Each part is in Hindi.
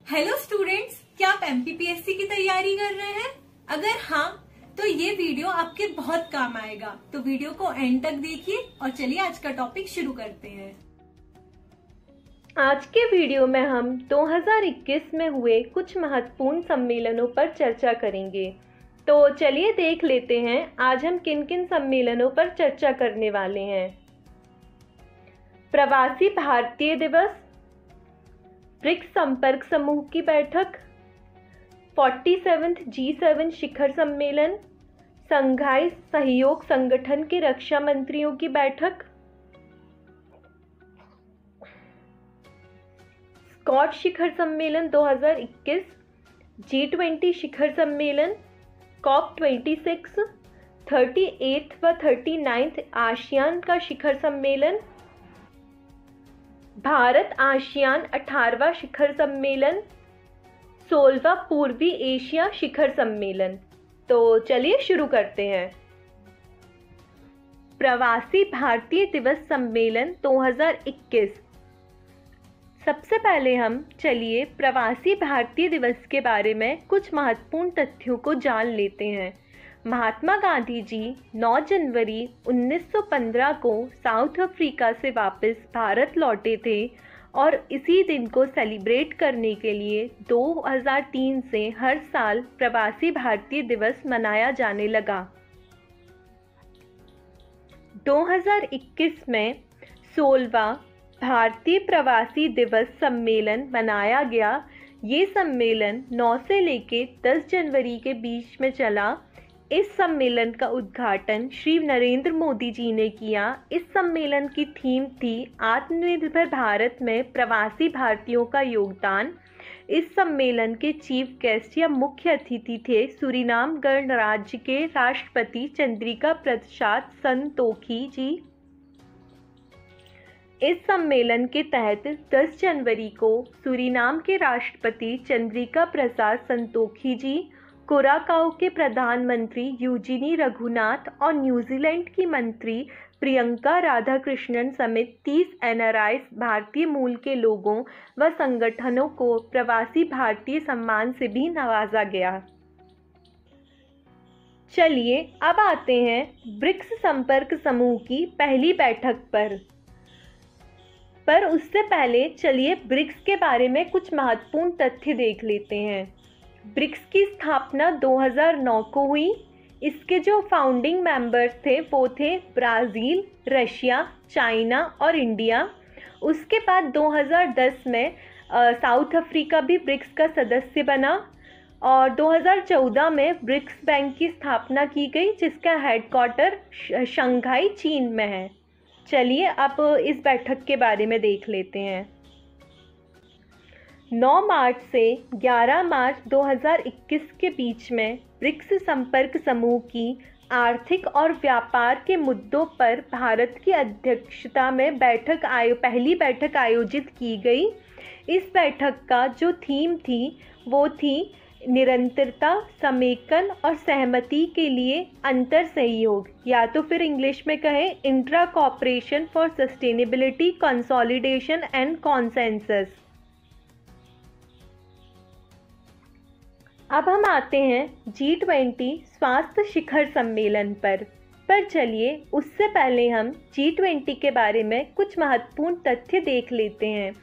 हेलो स्टूडेंट्स, क्या आप एमपीपीएससी की तैयारी कर रहे हैं? अगर हाँ, तो ये वीडियो आपके बहुत काम आएगा। तो वीडियो को एंड तक देखिए और चलिए आज का टॉपिक शुरू करते हैं। आज के वीडियो में हम 2021 में हुए कुछ महत्वपूर्ण सम्मेलनों पर चर्चा करेंगे। तो चलिए देख लेते हैं आज हम किन किन सम्मेलनों पर चर्चा करने वाले हैं। प्रवासी भारतीय दिवस, ब्रिक्स संपर्क समूह की बैठक, 47th G7 शिखर सम्मेलन, संघाई सहयोग संगठन के रक्षा मंत्रियों की बैठक, स्कॉट शिखर सम्मेलन 2021, G20 शिखर सम्मेलन, COP26, 38th व 39th आसियान का शिखर सम्मेलन, भारत आसियान 18वां शिखर सम्मेलन, 16वां पूर्वी एशिया शिखर सम्मेलन। तो चलिए शुरू करते हैं। प्रवासी भारतीय दिवस सम्मेलन 2021। सबसे पहले हम चलिए प्रवासी भारतीय दिवस के बारे में कुछ महत्वपूर्ण तथ्यों को जान लेते हैं। महात्मा गांधी जी 9 जनवरी 1915 को साउथ अफ्रीका से वापस भारत लौटे थे और इसी दिन को सेलिब्रेट करने के लिए 2003 से हर साल प्रवासी भारतीय दिवस मनाया जाने लगा। 2021 में 16वां भारतीय प्रवासी दिवस सम्मेलन मनाया गया। ये सम्मेलन 9 से लेकर 10 जनवरी के बीच में चला। इस सम्मेलन का उद्घाटन श्री नरेंद्र मोदी जी ने किया। इस सम्मेलन की थीम थी आत्मनिर्भर भारत में प्रवासी भारतीयों का योगदान। इस सम्मेलन के चीफ गेस्ट या मुख्य अतिथि थे सूरीनाम गणराज्य के राष्ट्रपति चंद्रिका प्रसाद संतोखी जी। इस सम्मेलन के तहत 10 जनवरी को सूरीनाम के राष्ट्रपति चंद्रिका प्रसाद संतोखी जी, कुराकाओ के प्रधानमंत्री यूजीनी रघुनाथ और न्यूजीलैंड की मंत्री प्रियंका राधाकृष्णन समेत 30 एनआरआई भारतीय मूल के लोगों व संगठनों को प्रवासी भारतीय सम्मान से भी नवाजा गया। चलिए अब आते हैं ब्रिक्स संपर्क समूह की पहली बैठक पर उससे पहले चलिए ब्रिक्स के बारे में कुछ महत्वपूर्ण तथ्य देख लेते हैं। ब्रिक्स की स्थापना 2009 को हुई। इसके जो फाउंडिंग मेंबर्स थे वो थे ब्राज़ील, रशिया, चाइना और इंडिया। उसके बाद 2010 में साउथ अफ्रीका भी ब्रिक्स का सदस्य बना और 2014 में ब्रिक्स बैंक की स्थापना की गई जिसका हेडक्वार्टर शंघाई चीन में है। चलिए अब इस बैठक के बारे में देख लेते हैं। 9 मार्च से 11 मार्च 2021 के बीच में ब्रिक्स संपर्क समूह की आर्थिक और व्यापार के मुद्दों पर भारत की अध्यक्षता में पहली बैठक आयोजित की गई। इस बैठक का जो थीम थी वो थी निरंतरता, समेकन और सहमति के लिए अंतर सहयोग, या तो फिर इंग्लिश में कहें intra corporation for sustainability, consolidation and consensus. अब हम आते हैं G20 स्वास्थ्य शिखर सम्मेलन पर चलिए उससे पहले हम G20 के बारे में कुछ महत्वपूर्ण तथ्य देख लेते हैं।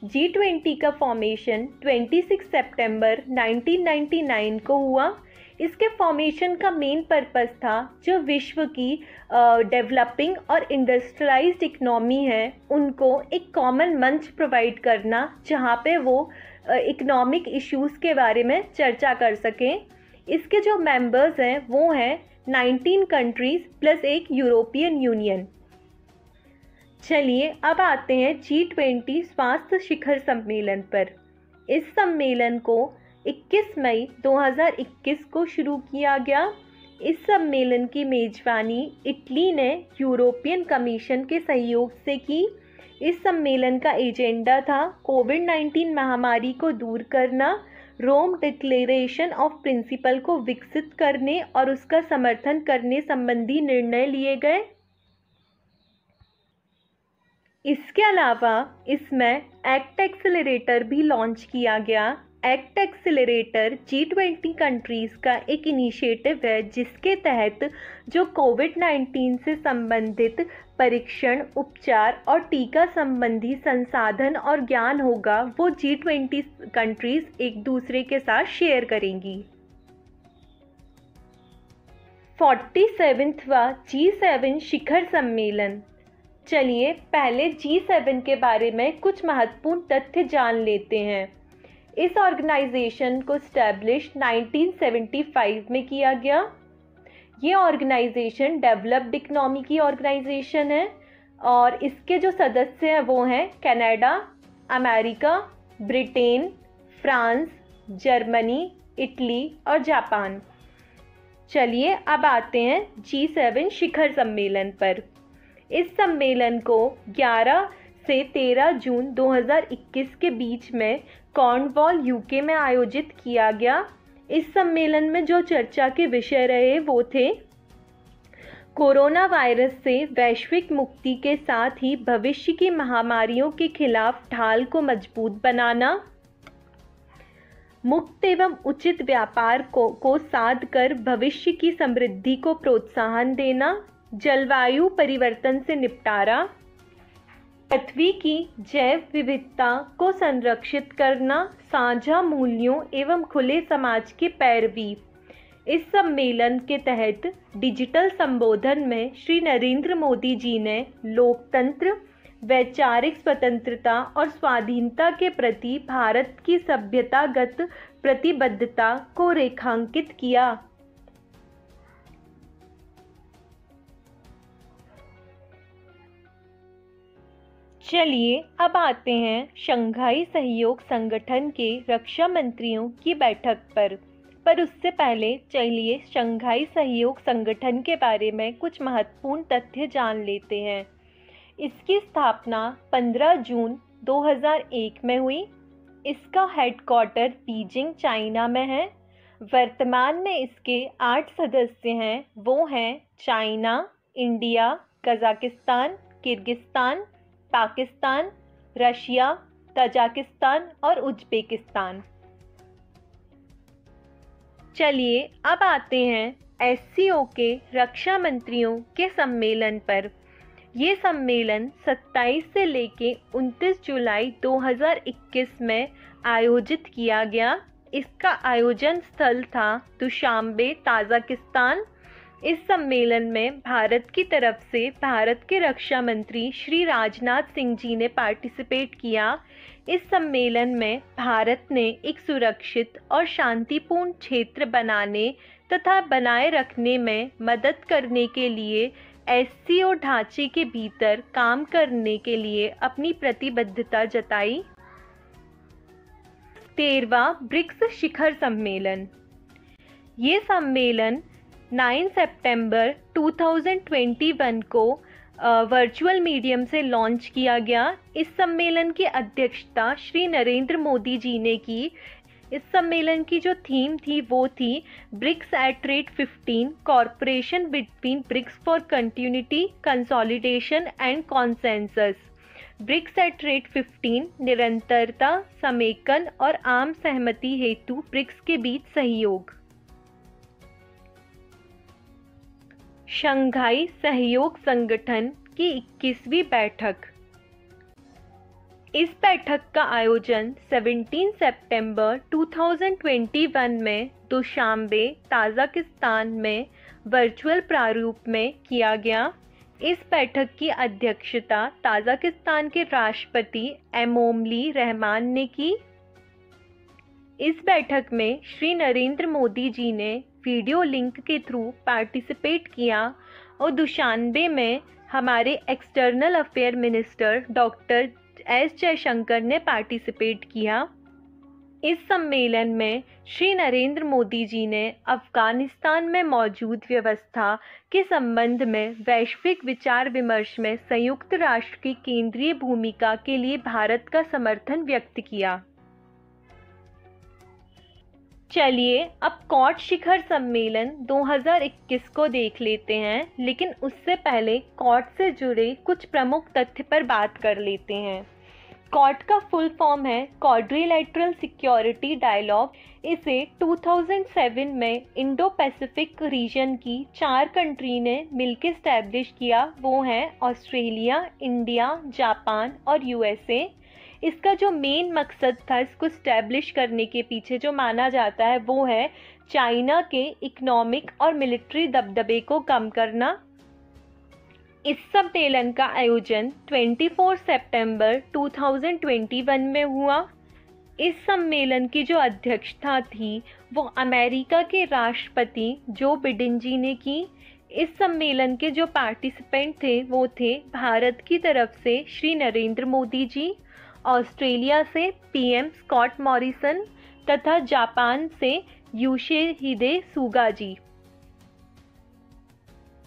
G20 का फॉर्मेशन 26 सितंबर 1999 को हुआ। इसके फॉर्मेशन का मेन पर्पस था जो विश्व की डेवलपिंग और इंडस्ट्रियलाइज्ड इकनॉमी है उनको एक कॉमन मंच प्रोवाइड करना जहाँ पे वो इकोनॉमिक इश्यूज़ के बारे में चर्चा कर सकें। इसके जो मेंबर्स हैं वो हैं 19 कंट्रीज़ प्लस एक यूरोपियन यूनियन। चलिए अब आते हैं G20 स्वास्थ्य शिखर सम्मेलन पर। इस सम्मेलन को 21 मई 2021 को शुरू किया गया। इस सम्मेलन की मेजबानी इटली ने यूरोपियन कमीशन के सहयोग से की। इस सम्मेलन का एजेंडा था कोविड-19 महामारी को दूर करना, रोम डिक्लेरेशन ऑफ प्रिंसिपल को विकसित करने और उसका समर्थन करने संबंधी निर्णय लिए गए। इसके अलावा इसमें एक्ट एक्सेलरेटर भी लॉन्च किया गया एक्ट एक्सेलरेटर G20 कंट्रीज़ का एक इनिशिएटिव है जिसके तहत जो कोविड-19 से संबंधित परीक्षण, उपचार और टीका संबंधी संसाधन और ज्ञान होगा वो G20 कंट्रीज़ एक दूसरे के साथ शेयर करेंगी। 47वां G7 शिखर सम्मेलन। चलिए पहले G7 के बारे में कुछ महत्वपूर्ण तथ्य जान लेते हैं। इस ऑर्गेनाइजेशन को स्टैब्लिश 1975 में किया गया। ये ऑर्गेनाइजेशन डेवलप्ड इकोनॉमी की ऑर्गेनाइजेशन है और इसके जो सदस्य हैं वो हैं Canada, America, Britain, France, Germany, Italy और जापान। चलिए अब आते हैं G7 शिखर सम्मेलन पर। इस सम्मेलन को 11 से 13 जून 2021 के बीच में कॉर्नवॉल यूके में आयोजित किया गया। इस सम्मेलन में जो चर्चा के विषय रहे वो थे कोरोना वायरस से वैश्विक मुक्ति के साथ ही भविष्य की महामारियों के खिलाफ ढाल को मजबूत बनाना, मुक्त एवं उचित व्यापार को साध कर भविष्य की समृद्धि को प्रोत्साहन देना, जलवायु परिवर्तन से निपटारा, पृथ्वी की जैव विविधता को संरक्षित करना, साझा मूल्यों एवं खुले समाज की पैरवी। इस सम्मेलन के तहत डिजिटल संबोधन में श्री नरेंद्र मोदी जी ने लोकतंत्र, वैचारिक स्वतंत्रता और स्वाधीनता के प्रति भारत की सभ्यतागत प्रतिबद्धता को रेखांकित किया। चलिए अब आते हैं शंघाई सहयोग संगठन के रक्षा मंत्रियों की बैठक पर उससे पहले चलिए शंघाई सहयोग संगठन के बारे में कुछ महत्वपूर्ण तथ्य जान लेते हैं। इसकी स्थापना 15 जून 2001 में हुई। इसका हेडक्वार्टर बीजिंग, चाइना में है। वर्तमान में इसके 8 सदस्य हैं। वो हैं China, India, Kazakhstan, Kyrgyzstan, Pakistan, Russia, Tajikistan और उज्बेकिस्तान। चलिए अब आते हैं SCO के रक्षा मंत्रियों के सम्मेलन पर। ये सम्मेलन 27 से लेके 29 जुलाई 2021 में आयोजित किया गया। इसका आयोजन स्थल था दुशांबे, ताजिकिस्तान। इस सम्मेलन में भारत की तरफ से भारत के रक्षा मंत्री श्री राजनाथ सिंह जी ने पार्टिसिपेट किया। इस सम्मेलन में भारत ने एक सुरक्षित और शांतिपूर्ण क्षेत्र बनाने तथा बनाए रखने में मदद करने के लिए SCO ढांचे के भीतर काम करने के लिए अपनी प्रतिबद्धता जताई। 13वां ब्रिक्स शिखर सम्मेलन। ये सम्मेलन 9 सितंबर 2021 को वर्चुअल मीडियम से लॉन्च किया गया। इस सम्मेलन की अध्यक्षता श्री नरेंद्र मोदी जी ने की। इस सम्मेलन की जो थीम थी वो थी BRICS at rate 15, corporation between BRICS for continuity, consolidation and consensus. BRICS at rate 15 निरंतरता, समेकन और आम सहमति हेतु ब्रिक्स के बीच सहयोग। शंघाई सहयोग संगठन की 21वीं बैठक। इस बैठक का आयोजन 17 सितंबर 2021 में दुशांबे, ताजिकिस्तान में वर्चुअल प्रारूप में किया गया। इस बैठक की अध्यक्षता ताजिकिस्तान के राष्ट्रपति एमोमली रहमान ने की। इस बैठक में श्री नरेंद्र मोदी जी ने वीडियो लिंक के थ्रू पार्टिसिपेट किया और दुशांबे में हमारे external affair minister doctor S Jaishankar ने पार्टिसिपेट किया। इस सम्मेलन में श्री नरेंद्र मोदी जी ने अफगानिस्तान में मौजूद व्यवस्था के संबंध में वैश्विक विचार विमर्श में संयुक्त राष्ट्र की केंद्रीय भूमिका के लिए भारत का समर्थन व्यक्त किया। चलिए अब क्वाड शिखर सम्मेलन 2021 को देख लेते हैं, लेकिन उससे पहले क्वाड से जुड़े कुछ प्रमुख तथ्य पर बात कर लेते हैं। स्कॉट का फुल फॉर्म है क्वाड्रिलैटरल सिक्योरिटी डायलॉग। इसे 2007 में इंडो पैसिफिक रीजन की 4 कंट्री ने मिलकर स्टैब्लिश किया। वो हैं ऑस्ट्रेलिया, इंडिया, जापान और यूएसए। इसका जो मेन मकसद था इसको स्टैब्लिश करने के पीछे जो माना जाता है वो है चाइना के इकोनॉमिक और मिलिट्री दबदबे को कम करना। इस सम्मेलन का आयोजन 24 सितंबर 2021 में हुआ। इस सम्मेलन की जो अध्यक्षता थी वो अमेरिका के राष्ट्रपति जो बिडेन जी ने की। इस सम्मेलन के जो पार्टिसिपेंट थे वो थे भारत की तरफ से श्री नरेंद्र मोदी जी, ऑस्ट्रेलिया से पीएम स्कॉट मॉरिसन तथा जापान से योशिहिदे सुगा जी।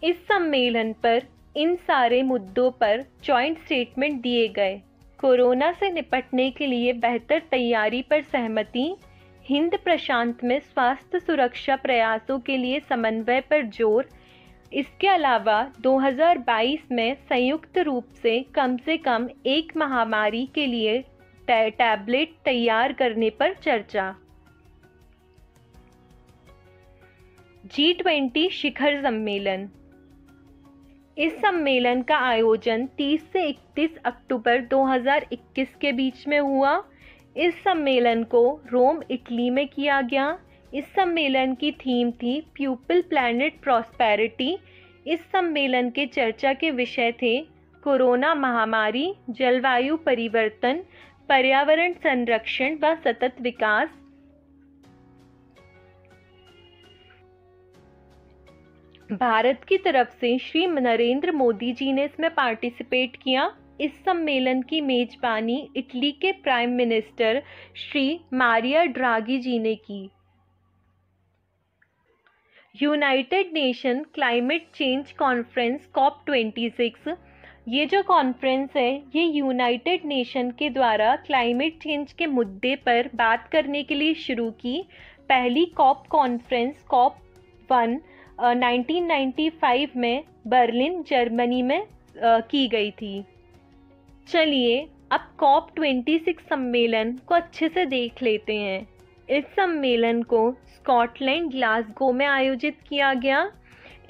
इस सम्मेलन पर इन सारे मुद्दों पर जॉइंट स्टेटमेंट दिए गए। कोरोना से निपटने के लिए बेहतर तैयारी पर सहमति, हिंद प्रशांत में स्वास्थ्य सुरक्षा प्रयासों के लिए समन्वय पर जोर। इसके अलावा 2022 में संयुक्त रूप से कम एक महामारी के लिए टैबलेट तैयार करने पर चर्चा। G20 शिखर सम्मेलन। इस सम्मेलन का आयोजन 30 से 31 अक्टूबर 2021 के बीच में हुआ। इस सम्मेलन को रोम, इटली में किया गया। इस सम्मेलन की थीम थी पीपल प्लैनेट प्रॉस्पेरिटी। इस सम्मेलन के चर्चा के विषय थे कोरोना महामारी, जलवायु परिवर्तन, पर्यावरण संरक्षण व सतत विकास। भारत की तरफ से श्री नरेंद्र मोदी जी ने इसमें पार्टिसिपेट किया। इस सम्मेलन की मेजबानी इटली के प्राइम मिनिस्टर श्री मारिया ड्रागी जी ने की। United nation climate change conference COP26। ये जो कॉन्फ्रेंस है ये यूनाइटेड नेशन के द्वारा क्लाइमेट चेंज के मुद्दे पर बात करने के लिए शुरू की। पहली COP कॉन्फ्रेंस COP1 1995 में बर्लिन, जर्मनी में की गई थी। चलिए अब COP26 सम्मेलन को अच्छे से देख लेते हैं। इस सम्मेलन को स्कॉटलैंड, ग्लासगो में आयोजित किया गया।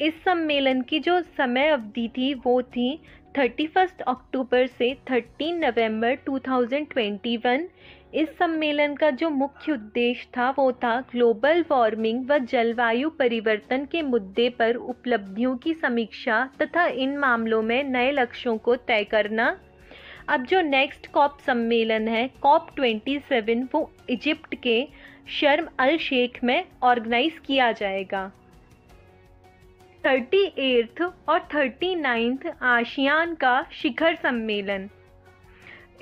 इस सम्मेलन की जो समय अवधि थी वो थी 31 अक्टूबर से 13 नवंबर 2021। इस सम्मेलन का जो मुख्य उद्देश्य था वो था ग्लोबल वार्मिंग व जलवायु परिवर्तन के मुद्दे पर उपलब्धियों की समीक्षा तथा इन मामलों में नए लक्ष्यों को तय करना। अब जो नेक्स्ट COP सम्मेलन है COP27 वो इजिप्ट के शर्म अल शेख में ऑर्गेनाइज किया जाएगा। 38th और 39th आसियान का शिखर सम्मेलन।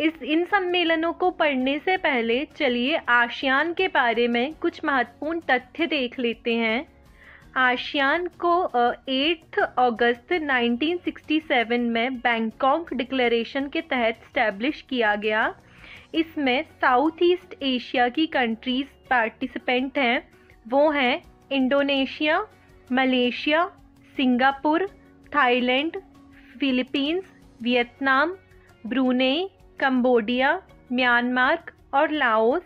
इन सम्मेलनों को पढ़ने से पहले चलिए आसियान के बारे में कुछ महत्वपूर्ण तथ्य देख लेते हैं। आसियान को 8 अगस्त 1967 में बैंकॉक डिक्लेरेशन के तहत स्टैब्लिश किया गया। इसमें साउथ ईस्ट एशिया की कंट्रीज पार्टिसिपेंट हैं। वो हैं Indonesia, Malaysia, Singapore, Thailand, Philippines, Vietnam, Brunei, Cambodia, Myanmar और लाओस।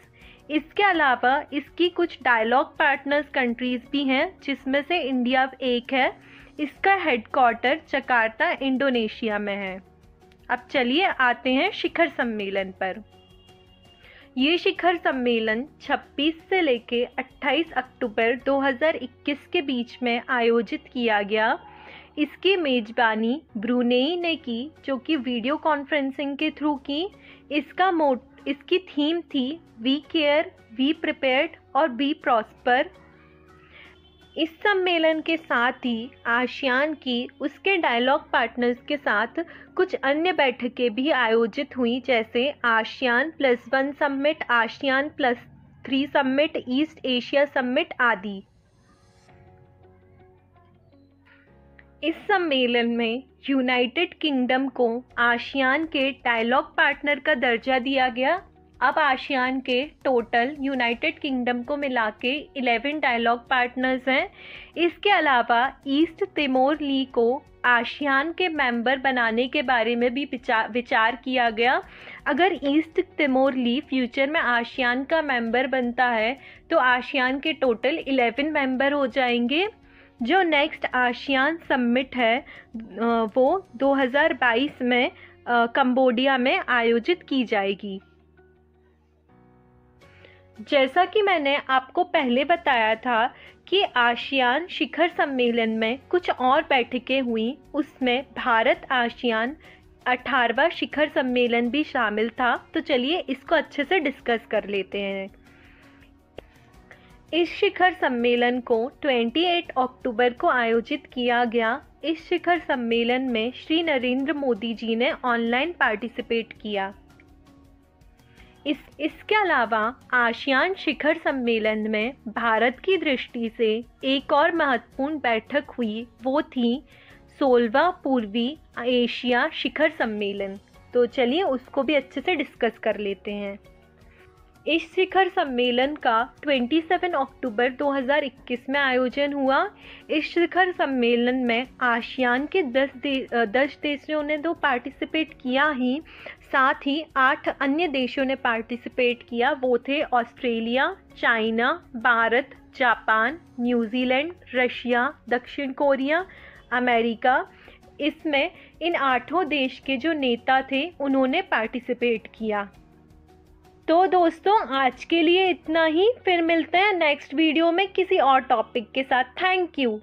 इसके अलावा इसकी कुछ डायलॉग पार्टनर्स कंट्रीज़ भी हैं जिसमें से इंडिया एक है। इसका हेडक्वार्टर जकार्ता, इंडोनेशिया में है। अब चलिए आते हैं शिखर सम्मेलन पर। ये शिखर सम्मेलन 26 से लेके 28 अक्टूबर 2021 के बीच में आयोजित किया गया। इसकी मेजबानी ब्रूनेई ने की जो कि वीडियो कॉन्फ्रेंसिंग के थ्रू की। इसकी थीम थी वी केयर, वी प्रिपेयर्ड और वी प्रॉस्पर। इस सम्मेलन के साथ ही आसियान की उसके डायलॉग पार्टनर्स के साथ कुछ अन्य बैठकें भी आयोजित हुई, जैसे ASEAN +1 summit, ASEAN +3 summit, east Asia summit आदि। इस सम्मेलन में यूनाइटेड किंगडम को आसियान के डायलॉग पार्टनर का दर्जा दिया गया। अब आसियान के टोटल यूनाइटेड किंगडम को मिला के 11 डायलॉग पार्टनर्स हैं। इसके अलावा ईस्ट तिमोर ली को आसियान के मेंबर बनाने के बारे में भी विचार किया गया। अगर ईस्ट तिमोर ली फ्यूचर में आसियान का मेंबर बनता है तो आसियान के टोटल 11 मेंबर हो जाएंगे। जो नेक्स्ट आसियान समिट है वो 2022 में कंबोडिया में आयोजित की जाएगी। जैसा कि मैंने आपको पहले बताया था कि आसियान शिखर सम्मेलन में कुछ और बैठकें हुई, उसमें भारत आसियान 18वां शिखर सम्मेलन भी शामिल था। तो चलिए इसको अच्छे से डिस्कस कर लेते हैं। इस शिखर सम्मेलन को 28 अक्टूबर को आयोजित किया गया। इस शिखर सम्मेलन में श्री नरेंद्र मोदी जी ने ऑनलाइन पार्टिसिपेट किया। इसके अलावा आसियान शिखर सम्मेलन में भारत की दृष्टि से एक और महत्वपूर्ण बैठक हुई, वो थी 16वां पूर्वी एशिया शिखर सम्मेलन। तो चलिए उसको भी अच्छे से डिस्कस कर लेते हैं। इस शिखर सम्मेलन का 27 अक्टूबर 2021 में आयोजन हुआ। इस शिखर सम्मेलन में आसियान के 10 देशों ने तो पार्टिसिपेट किया ही, साथ ही 8 अन्य देशों ने पार्टिसिपेट किया। वो थे Australia, China, Bharat, Japan, New Zealand, Russia, दक्षिण कोरिया, अमेरिका। इसमें इन 8 देश के जो नेता थे उन्होंने पार्टिसिपेट किया। तो दोस्तों आज के लिए इतना ही, फिर मिलते हैं नेक्स्ट वीडियो में किसी और टॉपिक के साथ। Thank you.